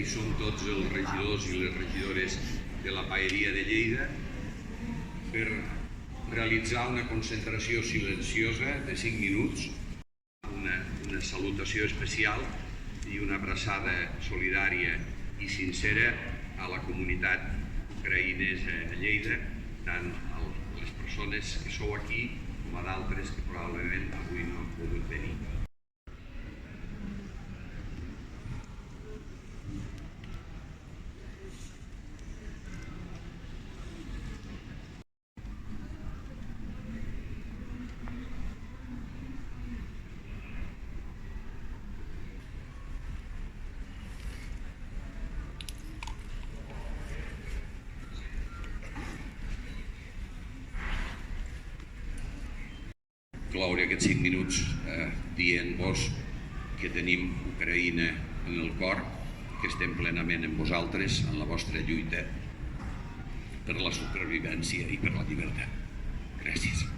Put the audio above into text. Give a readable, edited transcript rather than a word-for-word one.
Som tots els regidors i les regidores de la Paeria de Lleida per realitzar una concentració silenciosa de 5 minuts, una salutació especial i una abraçada solidària i sincera a la comunitat ucraïnesa a Lleida, tant a les persones que sou aquí com a d'altres que probablement avui no han pogut venir. Cloure aquests 5 minuts dient-vos que tenim Ucraïna en el cor, que estem plenament amb vosaltres en la vostra lluita per la supervivència i per la llibertat. Gràcies.